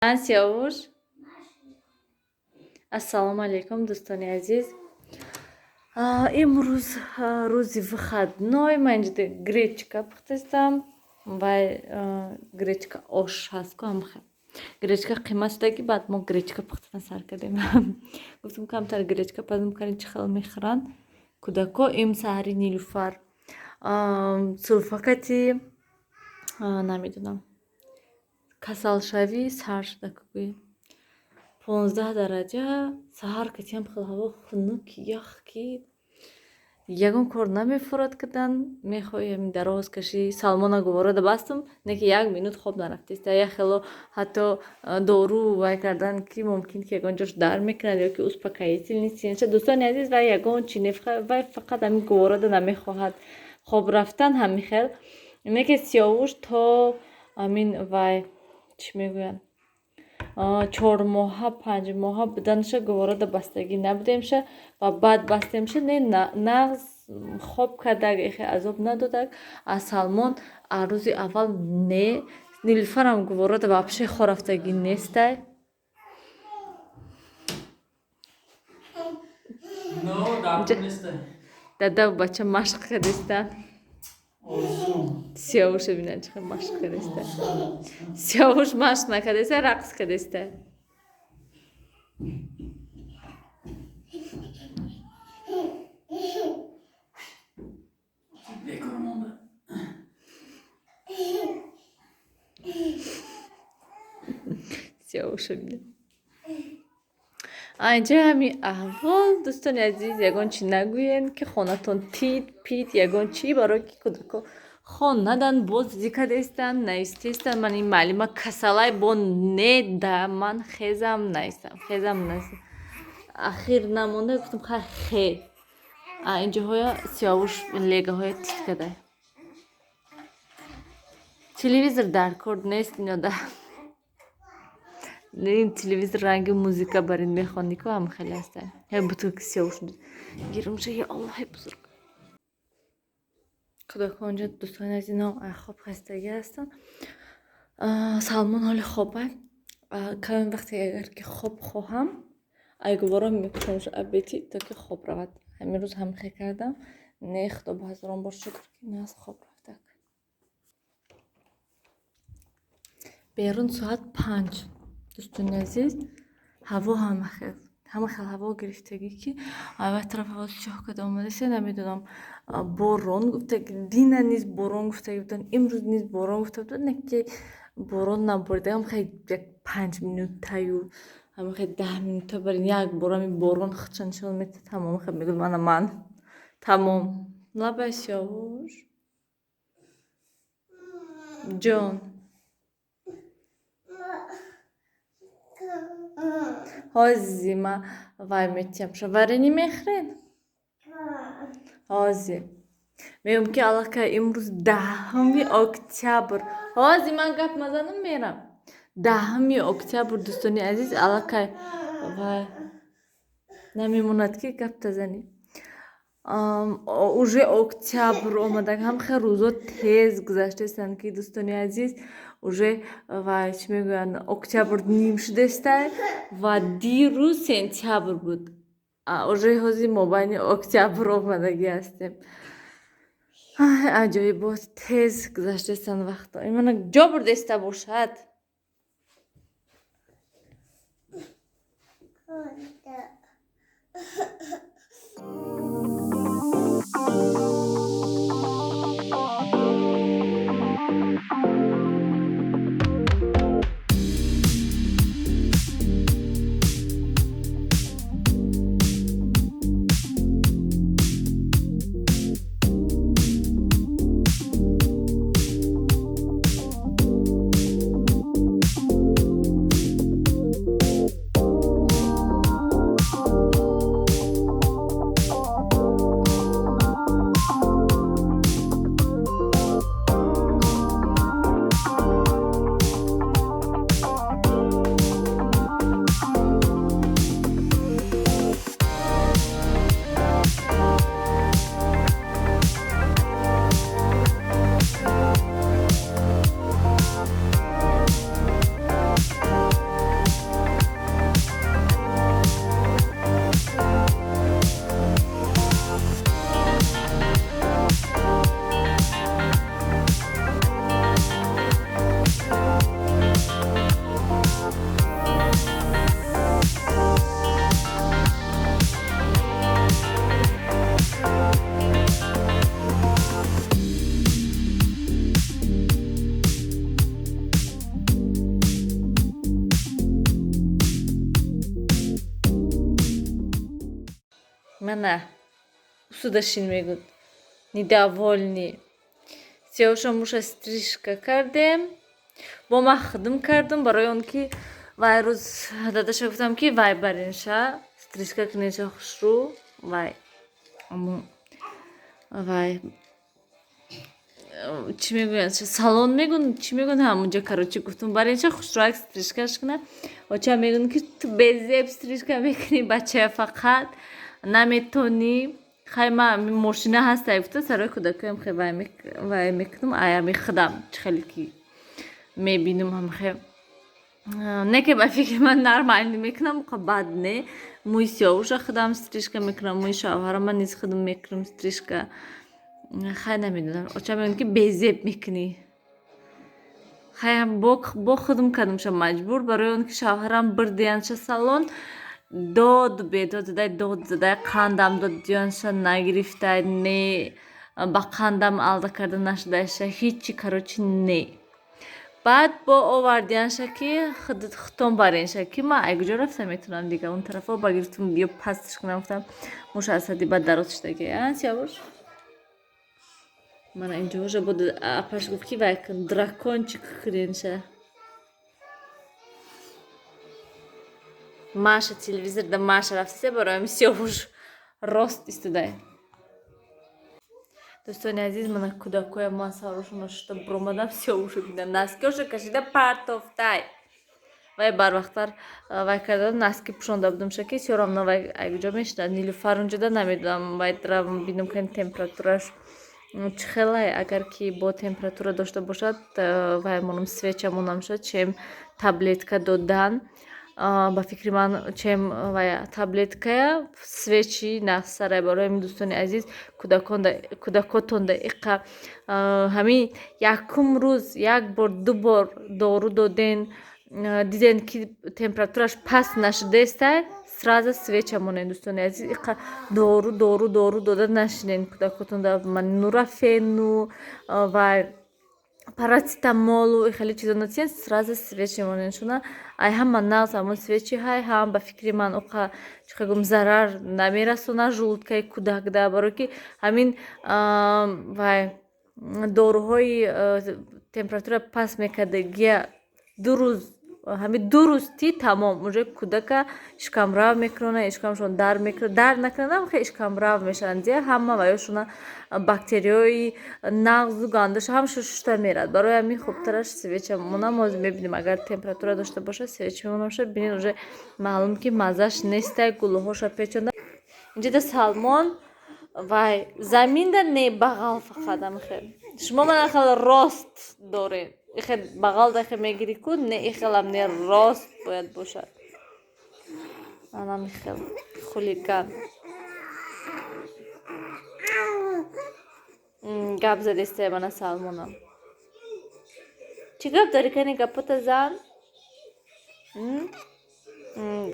Сиёвуш. Ассалому алайкум, дӯстони азиз. Имрӯз рӯзи выходной. Ман инҷода гречка пухтастам. Вай гречка ош ҳаст ку ҳамахел. Гречка қимат шудаги баъд мо гречка пухтана сар кардем. Гуфтам камтар гречка паз мекардем чӣ хел мехӯранд кӯдако. Им саҳари нилуфар сурфакати намедонам касалшавӣ сар шуда гӯӣ 15 дараҷа саҳар катиам хел ҳаво хунуки ях ки ягон кор намефурад кадан мехоҳем дароз кашӣ. Салмона гуворада бастум не ки як минут хоб нарафтиста я хело ҳатто дору вай кардан ки мумкин ки ягон ҷош дар мекунад ё ки успокоительница. Дӯстони азиз вай ягон чи вай фақат ҳамин гуворада намехоҳад хоб рафтан ҳамин хел. Не ки Сиёвуш то амин вай чӣ мегӯянд 4 моҳа 5 моҳа буданша гуворада бастагӣ набудемша ва баъд бастемша не нағз хоб кардаг эхе азоб надодаг. Аз Салмон аз рӯзи аввал не Нилуфарам гуворада вообще хо рафтагӣ нестай. Дада бача машқ кардиста. Сиёвуш бинан чӣ хел машқ кардиста. Сиёвуш машқ накардиста, рақс кардиста. Сиёвуш бинан. Анҷа ҳамин аҳвол дӯстони азиз ягон чӣ нагӯед ки хонатон тит пит ягон чӣ барои ки кӯдако хон надан бозӣ кардестан наистестан. Ман ин маълима касалай бо неда ман хезам наистам ахир намонда гуфтам хай хе инҷоҳоя Сиёвуш легаҳоя тит кадай. Телевизор дар кор нест инода. Ин телевизор ранги музыка бар ин мехони ку ҳам хеле аста. Я бутылка Сиёвуш гирмша я Аллоҳи бузург. Кӯдако онҷо дӯстони азиз ном хоб хастагӣ ҳастанд. Салмон ҳоли хобай. Калон вақте агар ки хоб хоҳам айгувора мепӯшамш абети то ки хоб равад. Ҳамин рӯз ҳам хе кардам. Не худо ба ҳазорон бор шукр ки нас хоб рафтак. Берун соат 5. Дӯстони азиз ҳаво ҳама хел ҳаво гирифтагӣ ки аввал тараф ҳаво сиёҳ када омадаста. Намедонам борон гуфтаги дина низ борон гуфтаги буданд имрӯз низ борон гуфта буданд не ки борон наборида ҳам хел як 5 минутаю ҳам хел 10 минута барин як бор ҳамин борон хичаншон метад тамом хел мегӯяд ман тамом лабай Сиёвуш ҷон ҳози ма вай метиямша варенӣ мехӯред ҳози меём ки аллакай имрӯз 10 октябр ҳози ман гап мазанам мерам 10 октябр дӯстони азиз аллакай вай намемонад ки гап тазанӣ уже октябр омадаг ҳам хел рӯзо тез гузаштастанд ки дӯстони азиз уже вай чӣ мегӯянд октябр ним шудастай ва дирӯз сентябр буд уже ҳозир мобайни октябр омадагӣ ҳастем. Аҷоибот тез гузаштастанд вақтҳо. Имана ҷо бурдаиста бошад. мана усудашин мегӯд недовольни. Сиёвушам муша стрижка кардем. Бо ман хидм кардам барои он ки вай рӯз дадаша гуфтам ки вай баринша стрижка кинеша хушрӯ вай вай чӣ мегӯянд салон мегӯянд чӣ мегӯянд ҳамунҷо короче гуфтам баринша хушрӯак стрижкаш кунам. оча мегӯянд ки ту безеб стрижка мекунӣ бачая фақат наметонӣ. хай ман мошина ҳастай гуфта сарои кӯдакоям хе вай мекунам аями хидам чӣ хеле ки мебинам ҳамхе не ки ба фикри ман нормально мекунам бад не. мӯи сиёвуша хидам стрижка мекунам мӯи шавҳарама низ хидм мекунам стрижка. хай намедонам оча мегӯянд ки безеб мекунӣ. хаям бо хидм кардамша маҷбур барои он ки шавҳарам бирдиянша салон дод бедод задай дод задай қандам додиянша нагирифтай не ба қандам алда карда нашудааша ҳичи короче не. баъд бо овардиянша ки хитон баринша ки ман айгуҷо рафта метунам дига он тарафо ба гирифтам биё пастш кунам гуфтам муша асади ба дароз шудаги сиёвуш мана инҷоша буд апаш гуфт ки вай кун дракончик куненша маша телевизорда маша рафтасе барои сиёвуш рост истодай. дӯстони азиз мана кӯдакоям ман сарушона шушта биромадам сиёвуша бидам наскиёша кашида партофтай вай барвақттар вай карда наски пушонда будамша ки сиёрамна вай айгуҷо мешинад нилуфар унҷода намедонам вай равам бинам ки температураш чӣ хелай агар ки бо температура дошта бошад вай монам свечамонамша чем таблетка додан ба фикри ман чем вай таблеткая свечи нақсарай барои ҳамин дӯстони азиз кӯдакотонда иқа ҳамин якум рӯз як бор ду бор дору доден диден ки температураш паст нашудаестай сразу свечамонен дӯстони азиз иқа дору дода нашинен кӯдакотонда нурофену вай парацетамолу хеле чизо натиен сразу свечамонен шуна ай ҳама нағз ҳамон свечи ҳай ҳам ба фикри ман оқа чихагум зарар намерасона жулуткаи кӯдакда барое ки ҳамин вай доруҳои температура паст мекардагия ду рӯз ҳамин ду рӯз ти тамом уже кӯдака ишкамрав мекунона ишкамшон дар мекунад дар накунадам хе ишкамрав мешаванд зия ҳама ваёшона бактерияҳои нағзу гандаша ҳамаша шушта мерад барои ҳамин хубтараш свеча монам ҳозир мебинем агар температура дошта бошад свеча мемонамша бинед уже маълум ки маззаш нестай гулӯҳоша печонда инҷода салмон вай заминда не бағал фақат амхе шумо мана хел рост доред ихе бағал дахе мегирӣ ку не ихелам не рост бояд бошад анам ихел хулиган гап задестай мана салмонам чӣ гап дорӣ кани гапота зан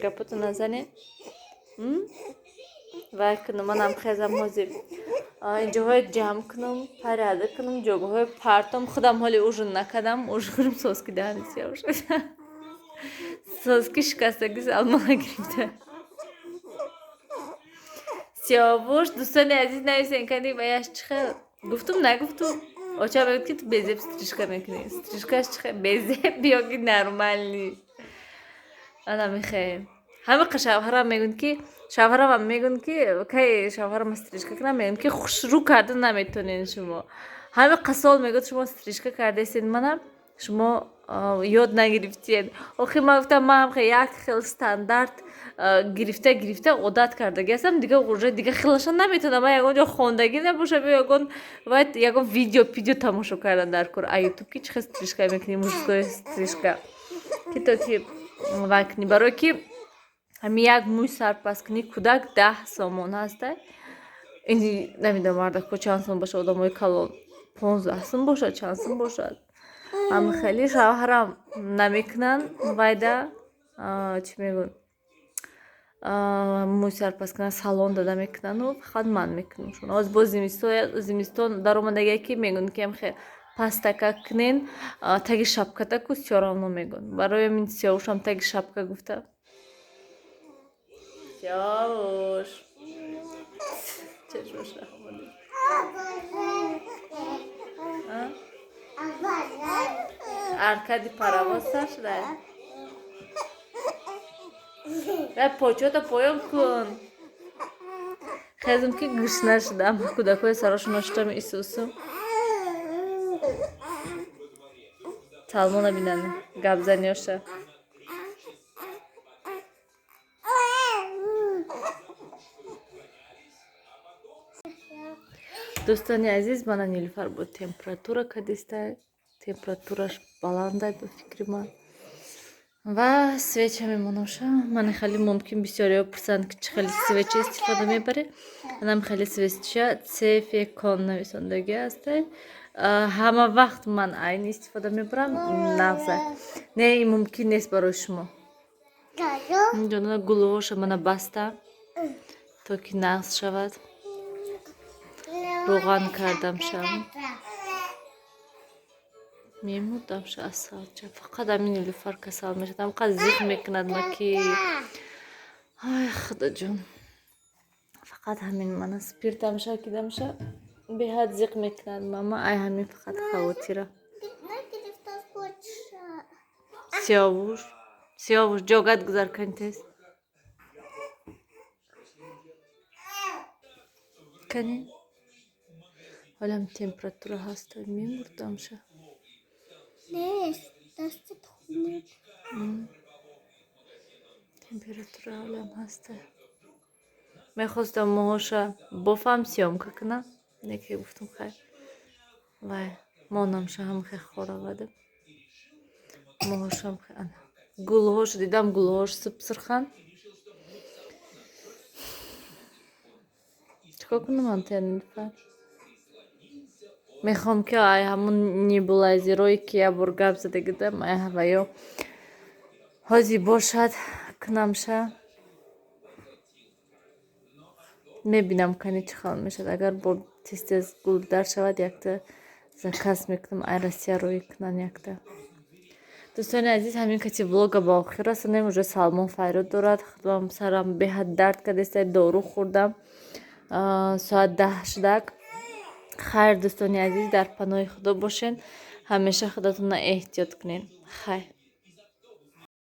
гапота назане вай кунам манам хезам ҳозир инҷоҳои ҷамъ кунам паряда кунам ҷогоҳои партом худам ҳоли ужин накардам ужин соски даҳани сиёвуш соски шикастаги салмона гирифта сиёвуш дӯстони азиз нависен кани ваяш чӣ хел гуфтум нагуфтум оча мегӯяд ки ту безеб стрижка мекунӣ стрижкаш чӣ хел безеб ё ки нормалӣ анамихе ҳамиқа шавҳарам мегӯянд ки шавҳарамам мегӯянд ки кай шавҳарама стрижка кунам мегӯянд ки хушрӯ карда наметонен шумо ҳамиқа сол мегӯяд шумо стрижка кардасен мана шумо ёд нагирифтиед охир ман гуфтам ман ҳамхе як хел стандарт гирифта одат кардаги ҳастам дига уже дига хелаша наметонам ман ягон ҷо хондагӣ набошам ё ягон видео тамошо кардан дар кор а ютуб ки чӣ хел стрижка мекунӣ мужское стрижка ки то ки вай кунӣ барое ки ҳамин як мӯй сарпаст кунӣ кӯдак 10 сомон ҳастай намедонам мардако чанд сом бошад одамои калон 15 сом бошад чанд сом бошад ҳама хеле шавҳарам намекунанд вайда чӣ мегӯянд мӯй сарпаст кунанд салон дада мекунанду фақат ман мекунам шуна ҳозир боз зимистон даромадагия ки мегӯянд ки ҳамхе пастака кунен таги шапкатаку сиёрамно мегӯянд барои ҳамин сиёвушам таги шапка гуфта сиёвуш چشمش رحمانی ارکدی پرواز سر شده و پاچه پایان کن خیزم که گشنه شدم کودکای سراشون نشتم ایسوسو سلمانه بیننه گبزنی هاشه دوستانی عزیز من نیلوفر با температура кадистай температураш баландай ба фикри ман ва свеча мемоноша ман хеле мумкин бисёриҳо пурсанд ки чӣ хели свеча истифода мебаред манам хеле свеча цефекон нависондагӣ ҳастай ҳама вақт ман айни истифода мебарам нағза не мумкин нест барои шумо ҷонона гулҳоша мана баста то ки нағз шавад روغن کردم شم میمودم شو اصلا چه فقط همین نیلوفر کسل میشدم فقط زیغ میکند مکی آی خدا جون فقط همین من سپیرتم شو کدم شو به حد زیغ میکند ماما ای همین فقط خواهیره سیاوش جاگت گذار کن تیز کنی حالم температура هست میمردم شه نیست دستت خونه температура حالم هست میخواستم موهاشا بافم سیامکا کنم نکه گفتم خیر وای مانم شه هم خیلی خورا بدم موهاشم خیلی گلهاش دیدم گلهاش سبسرخن چکا کنم من تنیدفر میخوام که ای همون نیبولایزروی که یه بار گپ زده گدم ای هوایو حاضی باشد کنم شه میبینم کنی چه خال میشد اگر با تیز تیز گل در شود یکتا زکاس میکنم ای راسیا روی کنن یکتا دوستان عزیز همین کتی влога با آخر رسانیم уже سلمان فیرود دارد خودم سرم به حد درد کرده دارو خوردم ساعت 10 شده خیر دوستان عزیز در پناه خدا باشین همیشه خودتون احتیاط کنین خیر